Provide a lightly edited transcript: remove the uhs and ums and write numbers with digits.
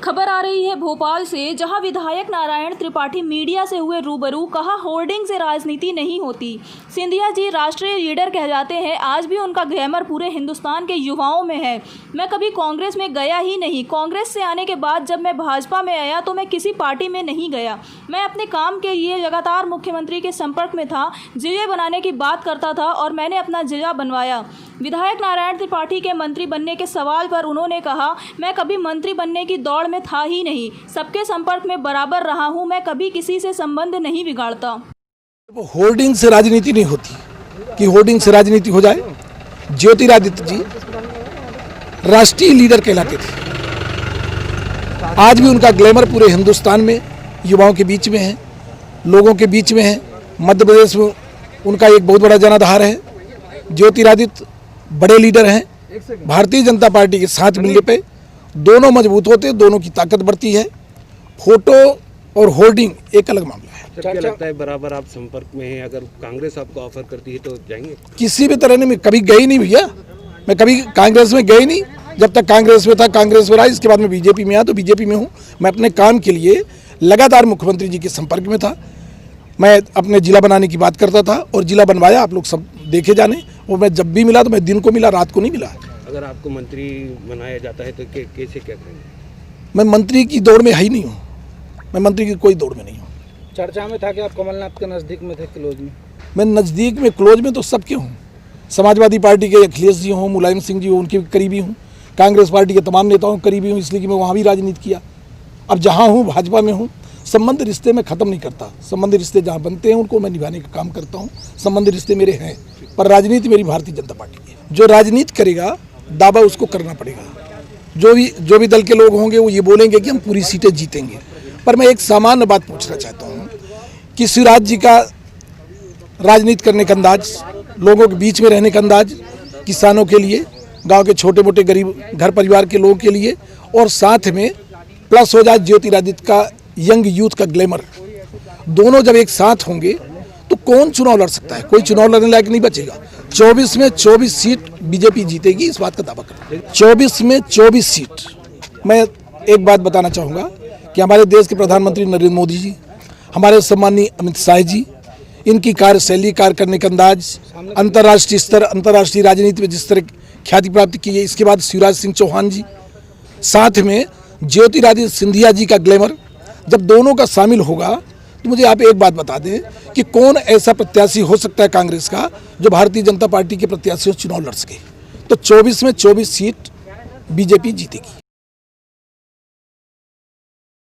खबर आ रही है भोपाल से, जहां विधायक नारायण त्रिपाठी मीडिया से हुए रूबरू। कहा, होर्डिंग से राजनीति नहीं होती। सिंधिया जी राष्ट्रीय लीडर कहलाते हैं, आज भी उनका ग्लैमर पूरे हिंदुस्तान के युवाओं में है। मैं कभी कांग्रेस में गया ही नहीं। कांग्रेस से आने के बाद जब मैं भाजपा में आया तो मैं किसी पार्टी में नहीं गया। मैं अपने काम के लिए लगातार मुख्यमंत्री के संपर्क में था, जिले बनाने की बात करता था और मैंने अपना जिला बनवाया। विधायक नारायण त्रिपाठी के मंत्री बनने के सवाल पर उन्होंने कहा, मैं कभी मंत्री बनने की दौड़ में था ही नहीं। सबके संपर्क में बराबर रहा हूं। मैं कभी किसी से संबंध नहीं बिगाड़ता। होर्डिंग से राजनीति नहीं होती कि होर्डिंग से राजनीति हो जाए। ज्योतिरादित्य जी राष्ट्रीय लीडर कहलाते थे। आज भी उनका ग्लैमर पूरे हिंदुस्तान में युवाओं के बीच में है, लोगों के बीच में है। मध्य प्रदेश में उनका एक बहुत बड़ा जनाधार है। ज्योतिरादित्य बड़े लीडर हैं। भारतीय जनता पार्टी के साथ मिलने पे दोनों मजबूत होते, दोनों की ताकत बढ़ती है। फोटो और होर्डिंग एक अलग मामला है। क्या लगता है बराबर आप संपर्क में हैं? अगर कांग्रेस आपको ऑफर करती है तो जाएंगे? किसी भी तरह नहीं, कभी गई नहीं भैया। मैं कभी कांग्रेस में गई नहीं। जब तक कांग्रेस में था कांग्रेस में रहा, इसके बाद में बीजेपी में आया तो बीजेपी में हूँ। मैं अपने काम के लिए लगातार मुख्यमंत्री जी के संपर्क में था। मैं अपने जिला बनाने की बात करता था और जिला बनवाया। आप लोग सब देखे जाने। और मैं जब भी मिला तो मैं दिन को मिला, रात को नहीं मिला। अगर आपको मंत्री बनाया जाता है तो कैसे क्या करेंगे? मैं मंत्री की दौड़ में ही नहीं हूँ। मैं मंत्री की कोई दौड़ में नहीं हूँ। चर्चा में था कि आप कमलनाथ के नज़दीक में थे, क्लोज में। मैं नज़दीक में क्लोज में तो सबके हूँ। समाजवादी पार्टी के अखिलेश जी हों, मुलायम सिंह जी हों, उनके करीबी हूँ। कांग्रेस पार्टी के तमाम नेताओं के करीबी हूँ, इसलिए कि मैं वहाँ भी राजनीति किया। अब जहाँ हूँ भाजपा में हूँ। संबंध रिश्ते में ख़त्म नहीं करता। संबंध रिश्ते जहाँ बनते हैं उनको मैं निभाने का काम करता हूँ। संबंध रिश्ते मेरे हैं, पर राजनीति मेरी भारतीय जनता पार्टी की है। जो राजनीति करेगा दावा उसको करना पड़ेगा। जो भी दल के लोग होंगे वो ये बोलेंगे कि हम पूरी सीटें जीतेंगे। पर मैं एक सामान्य बात पूछना चाहता हूँ कि शिवराज जी का राजनीति करने का अंदाज, लोगों के बीच में रहने का अंदाज, किसानों के लिए, गांव के छोटे मोटे गरीब घर परिवार के लोगों के लिए, और साथ में प्लस हो जाए ज्योतिरादित्य का यंग यूथ का ग्लैमर, दोनों जब एक साथ होंगे तो कौन चुनाव लड़ सकता है? कोई चुनाव लड़ने लायक नहीं बचेगा। 24 में 24 सीट बीजेपी जीतेगी, इस बात का दावा करते हैं। 24 में 24 सीट। मैं एक बात बताना चाहूँगा कि हमारे देश के प्रधानमंत्री नरेंद्र मोदी जी, हमारे सम्माननीय अमित शाह जी, इनकी कार्यशैली, कार्य करने का अंदाज, अंतर्राष्ट्रीय स्तर, अंतर्राष्ट्रीय राजनीति में जिस तरह ख्याति प्राप्त की है, इसके बाद शिवराज सिंह चौहान जी, साथ में ज्योतिरादित्य सिंधिया जी का ग्लैमर, जब दोनों का शामिल होगा तो मुझे आप एक बात बता दें कि कौन ऐसा प्रत्याशी हो सकता है कांग्रेस का जो भारतीय जनता पार्टी के प्रत्याशियों चुनाव लड़ सके। तो 24 में 24 सीट बीजेपी जीतेगी।